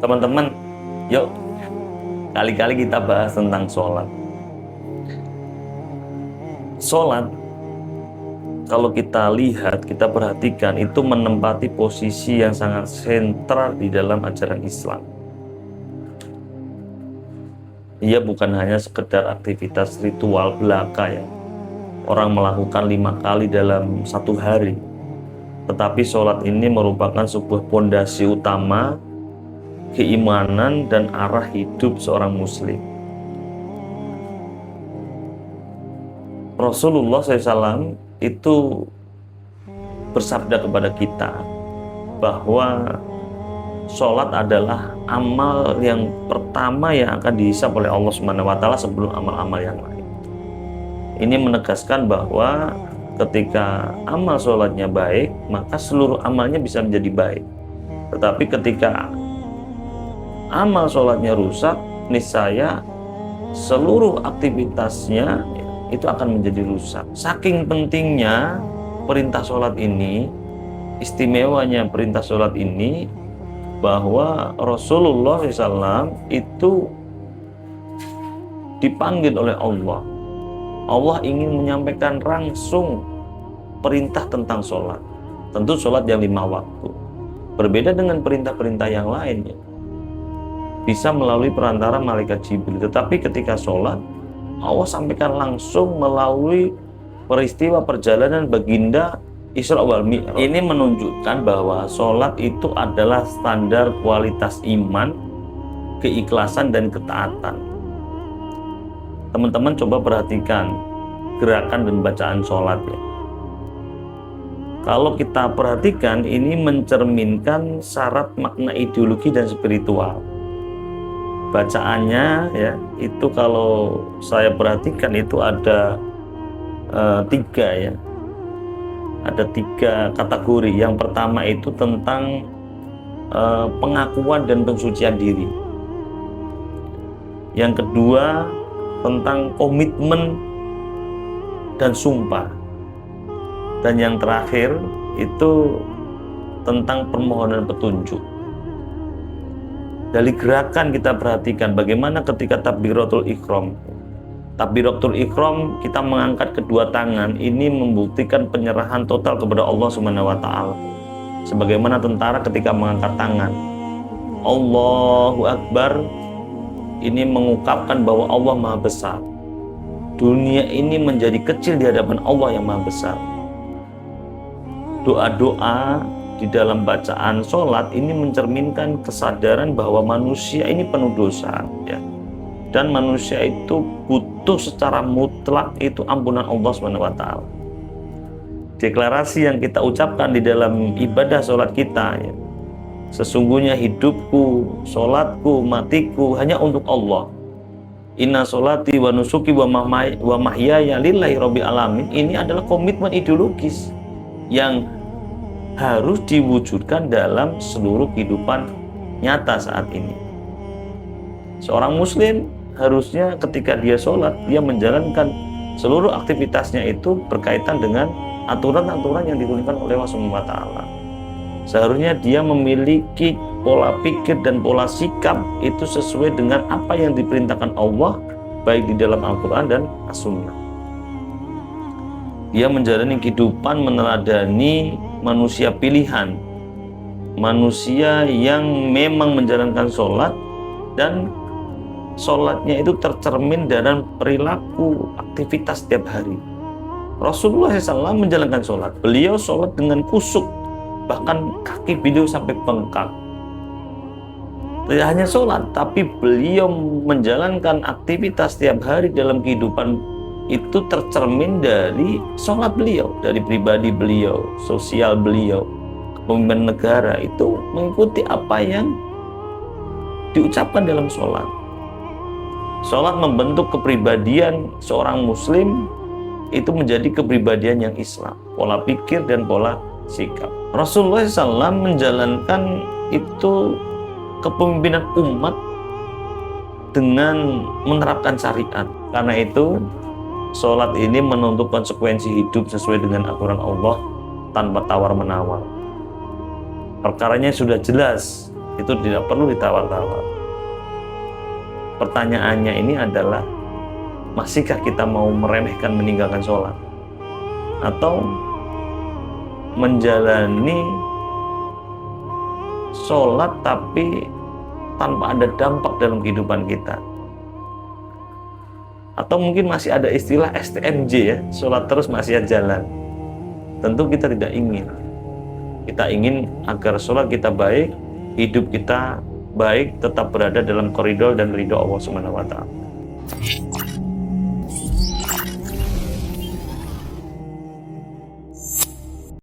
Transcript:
Teman-teman, yuk kali-kali kita bahas tentang sholat. Sholat, kalau kita lihat, kita perhatikan, itu menempati posisi yang sangat sentral di dalam ajaran Islam. Ia bukan hanya sekedar aktivitas ritual belaka ya, orang melakukan 5 kali dalam satu hari. Tetapi sholat ini merupakan sebuah pondasi utama keimanan dan arah hidup seorang muslim. Rasulullah SAW itu bersabda kepada kita bahwa sholat adalah amal yang pertama yang akan dihisab oleh Allah SWT sebelum amal-amal yang lain. Ini menegaskan bahwa ketika amal sholatnya baik, maka seluruh amalnya bisa menjadi baik. Tetapi ketika amal sholatnya rusak, niscaya seluruh aktivitasnya itu akan menjadi rusak. Saking pentingnya perintah sholat ini, istimewanya perintah sholat ini, bahwa Rasulullah SAW itu dipanggil oleh Allah. Allah ingin menyampaikan langsung perintah tentang sholat. Tentu sholat yang 5 waktu. Berbeda dengan perintah-perintah yang lainnya, bisa melalui perantara malaikat Jibril. Tetapi ketika sholat, Allah sampaikan langsung melalui peristiwa perjalanan baginda Isra wal Mi'raj. Ini menunjukkan bahwa sholat itu adalah standar kualitas iman, keikhlasan, dan ketaatan. Teman-teman coba perhatikan gerakan dan bacaan sholat ya. Kalau kita perhatikan, ini mencerminkan syarat makna ideologi dan spiritual. Bacaannya ya, itu kalau saya perhatikan itu ada 3 ya. Ada 3 kategori. Yang pertama itu tentang pengakuan dan pensucian diri. Yang kedua tentang komitmen dan sumpah. Dan yang terakhir itu tentang permohonan petunjuk. Dari gerakan kita perhatikan bagaimana ketika takbiratul ihram. Takbiratul ihram kita mengangkat kedua tangan, ini membuktikan penyerahan total kepada Allah Subhanahu wa taala. Sebagaimana tentara ketika mengangkat tangan. Allahu Akbar, ini mengungkapkan bahwa Allah Maha Besar. Dunia ini menjadi kecil di hadapan Allah yang Maha Besar. Doa-doa di dalam bacaan sholat ini mencerminkan kesadaran bahwa manusia ini penuh dosa ya. Dan manusia itu butuh secara mutlak itu ampunan Allah SWT. Deklarasi yang kita ucapkan di dalam ibadah sholat kita ya, sesungguhnya hidupku, sholatku, matiku hanya untuk Allah. Inna sholati wa nusuki wa mahyaya lillahi rabbil alamin. Ini adalah komitmen ideologis yang harus diwujudkan dalam seluruh kehidupan nyata saat ini. Seorang muslim harusnya ketika dia sholat, dia menjalankan seluruh aktivitasnya itu berkaitan dengan aturan-aturan yang diturunkan oleh Allah Subhanahu wa taala. Seharusnya dia memiliki pola pikir dan pola sikap itu sesuai dengan apa yang diperintahkan Allah, baik di dalam Al-Quran dan As-Sunnah. Dia menjalani kehidupan meneladani manusia pilihan, manusia yang memang menjalankan sholat, dan sholatnya itu tercermin dalam perilaku aktivitas setiap hari. Rasulullah SAW menjalankan sholat, beliau sholat dengan kusuk, bahkan kaki beliau sampai bengkak. Tidak hanya sholat, tapi beliau menjalankan aktivitas setiap hari dalam kehidupan itu tercermin dari sholat beliau, dari pribadi beliau, sosial beliau, kepemimpinan negara itu mengikuti apa yang diucapkan dalam sholat. Sholat membentuk kepribadian seorang muslim itu menjadi kepribadian yang Islam, pola pikir dan pola sikap. Rasulullah SAW menjalankan itu kepemimpinan umat dengan menerapkan syariat. Karena itu sholat ini menuntut konsekuensi hidup sesuai dengan aturan Allah tanpa tawar-menawar. Perkaranya sudah jelas itu tidak perlu ditawar-tawar. Pertanyaannya ini adalah, masihkah kita mau meremehkan meninggalkan sholat? Atau menjalani sholat tapi tanpa ada dampak dalam kehidupan kita? Atau mungkin masih ada istilah STMJ ya, sholat terus maksiat jalan. Tentu kita tidak ingin. Kita ingin agar sholat kita baik, hidup kita baik, tetap berada dalam koridor dan ridho Allah Subhanahu wa Ta'ala.